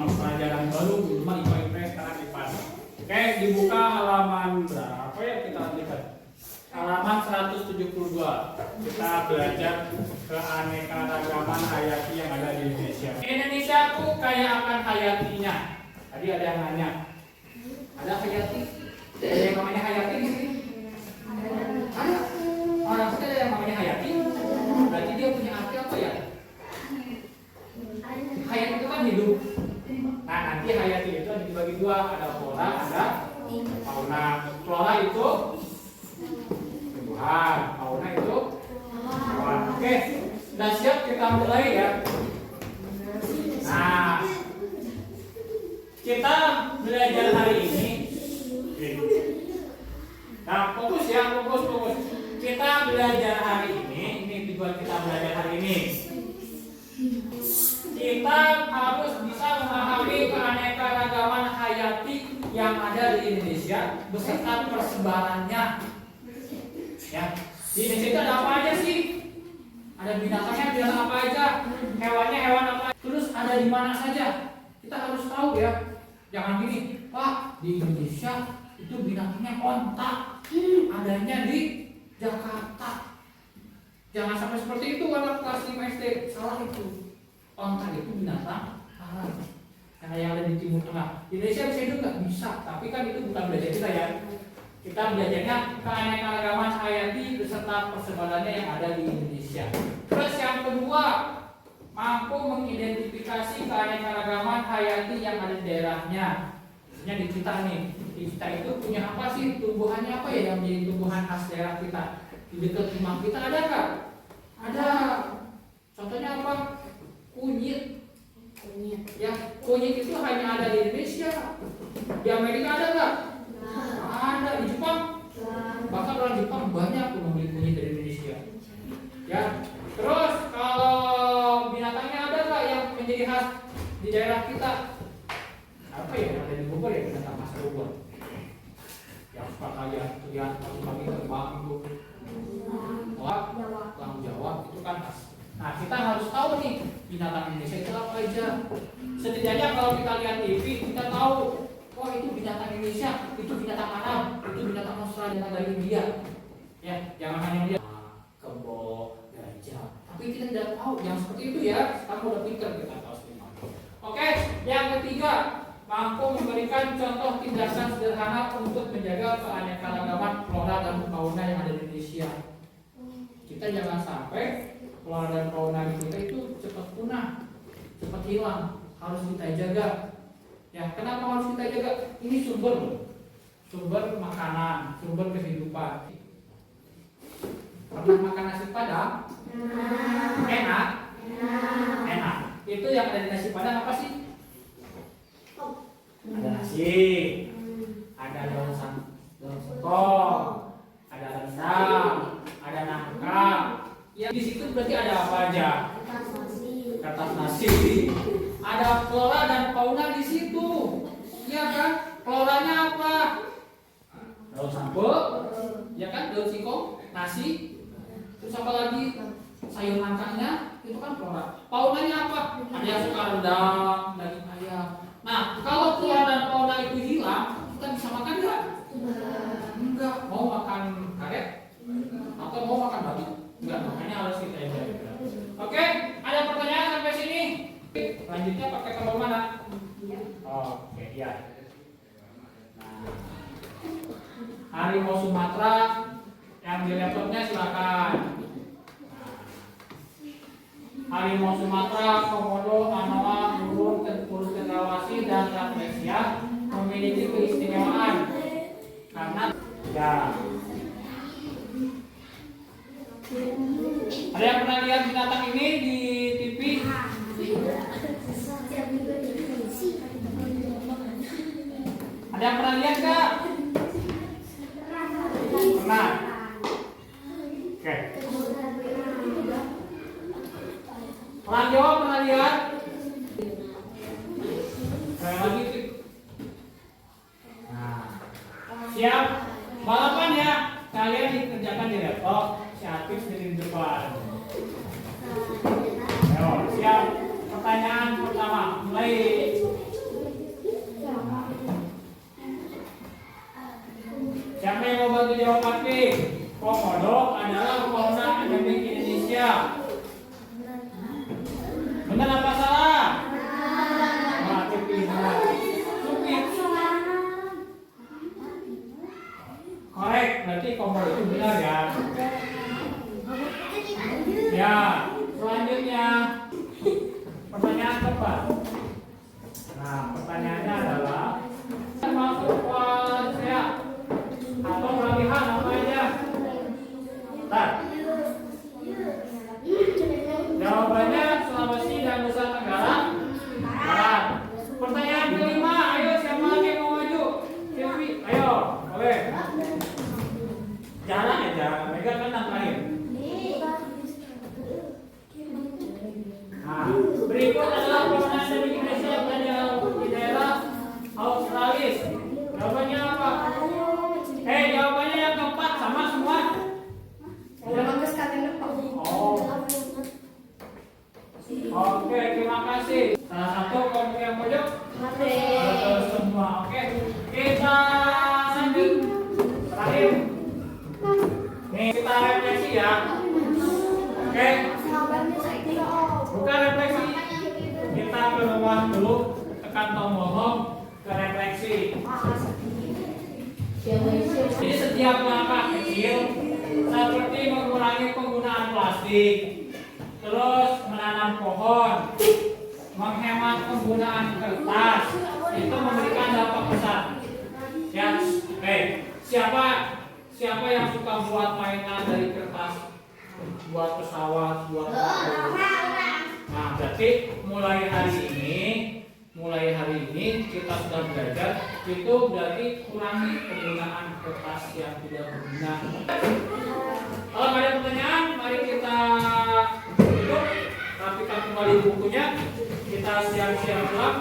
menyimak pelajaran baru di rumah IPA IPS sekarang IPAS. Oke, dibuka halaman berapa ya kita lihat? Halaman 172. Kita belajar keanekaragaman hayati yang ada di Indonesia. Indonesia tuh kayak akan hayatinya. Tadi ada yang nanya. Ada hayati? Ada yang namanya hayati di sini? Ada. Orang kita ada yang namanya hayati. Berarti dia punya arti apa ya? Hayati itu kan hidup. Nah, nanti hayati itu dibagi dua, ada flora, ada fauna. Flora itu tumbuhan, fauna itu hewan. Oke, sudah siap kita mulai ya. Nah, kita belajar hari ini. Nah, fokus ya, fokus. Kita belajar hari ini tujuan kita belajar hari ini. Kita harus bisa memahami keanekaragaman hayati yang ada di Indonesia beserta persebarannya. Ya, di Indonesia itu ada apa aja sih? Ada binatang apa aja? Hewannya hewan apa? Terus ada di mana saja? Kita harus tahu ya. Jangan gini, Pak, di Indonesia itu binatangnya onta, adanya di Jakarta. Jangan sampai seperti itu anak kelas 5 SD. Salah itu. Onta itu binatang haram. Karena yang ada di Timur Tengah. Di Indonesia bisa hidup nggak? Bisa. Tapi kan itu bukan belajar kita ya. Kita belajarnya keanekaragaman hayati beserta persebarannya yang ada di Indonesia. Terus yang kedua, mampu mengidentifikasi keanekaragaman hayati yang ada di daerahnya. Misalnya di kita nih, di kita itu punya apa sih? Tumbuhannya apa ya yang menjadi tumbuhan khas daerah kita? Di dekat rumah kita ada nggak? Ada. Contohnya apa? Kunyit. Ya, kunyit itu hanya ada di Indonesia. Di Amerika ada nggak? Ada. Di Jepang? Bahkan orang Jepang banyak membeli kunyit dari Indonesia. Ya. Terus kalau binatangnya ada nggak yang menjadi khas di daerah kita? Apa ya yang ada di Bogor ya, binatang khas Bogor? Yang suka kalian lihat pagi-pagi terbang itu. Orang Jawa itu kan khas. Nah, kita harus tahu nih binatang Indonesia itu apa aja. Setidaknya kalau kita lihat TV, kita tahu, oh itu binatang Indonesia, itu binatang Arab, itu binatang Australia, binatang dari India. Ya, jangan hanya lihat kebo, gajah. Tapi kita tidak tahu yang seperti itu ya. Kamu udah pintar kita tahu semua. Oke, yang ketiga, mampu memberikan contoh tindakan sederhana untuk menjaga keanekaragaman flora dan fauna yang ada di Indonesia. Kita jangan sampai flora dan fauna kita itu cepat punah, cepat hilang. Harus kita jaga. Ya, kenapa harus kita jaga? Ini sumber makanan, sumber kehidupan. Pernah makan nasi padang? Enak? Enak. Itu yang ada di nasi padang apa sih? Ada nasi, ada daun singkong, ada rendang, ada nangka. Ya, di situ berarti ada apa aja? Kertas nasi. Ada flora dan fauna di situ. Iya kan? Floranya apa? Daun sampel, ya kan? Daun singkong, nasi. Terus apa lagi? Sayur nangkanya itu kan flora. Faunanya apa? Ada yang suka rendang, daging ayam. Nah, kalau flora dan fauna itu hilang, kita bisa makan nggak? Enggak. Mau makan karet? Atau mau makan babi? Enggak. Makanya harus kita jaga. Oke, ada pertanyaan sampai sini? Lanjutnya pakai tombol mana? Oke, ya. Nah, harimau Sumatera yang di laptopnya silakan. Harimau Sumatera, Komodo, Anoa, Burung, Urus Cendrawasih, dan Rafflesia memiliki keistimewaan karena ya. Ada yang pernah lihat binatang ini di TV? Ada yang pernah lihat nggak? Pernah. Oke. Orang Jawa pernah lihat? Saya lagi. Nah, siap balapan ya. Kalian dikerjakan di laptop. Si Atif di depan. Ayo, siap. Pertanyaan pertama, mulai. itu benar ya. Ya, selanjutnya pertanyaan keempat. Nah, pertanyaannya adalah termasuk saya atau pelabihan apa aja? Bentar. Jawabannya Sulawesi dan Nusa Tenggara Barat. Pertanyaan kelima, ayo siapa lagi yang mau maju? Silvi, ayo, boleh. Jalan aja, mereka kan terakhir. Nah, berikut adalah penggunaan bahasa Indonesia yang ada di daerah Australis. Jawabannya apa? Jawabannya yang keempat sama semua. Oh. Oke, terima kasih. Salah satu kelompok yang pojok. Betul semua. Oke, kita lanjut. Terakhir. Nih kita refleksi ya. Oke. Bukan refleksi. Kita ke bawah dulu, tekan tombol home ke refleksi. Jadi setiap langkah kecil seperti mengurangi penggunaan plastik, terus menanam pohon, menghemat penggunaan kertas, itu memberikan dampak besar. Ya, siapa yang suka buat mainan dari kertas, buat pesawat, buat mobil? Nah, berarti mulai hari ini kita sudah belajar, itu berarti kurangi penggunaan kertas yang tidak berguna. Kalau ada pertanyaan, mari kita duduk, rapikan kembali bukunya, kita siap-siap pulang.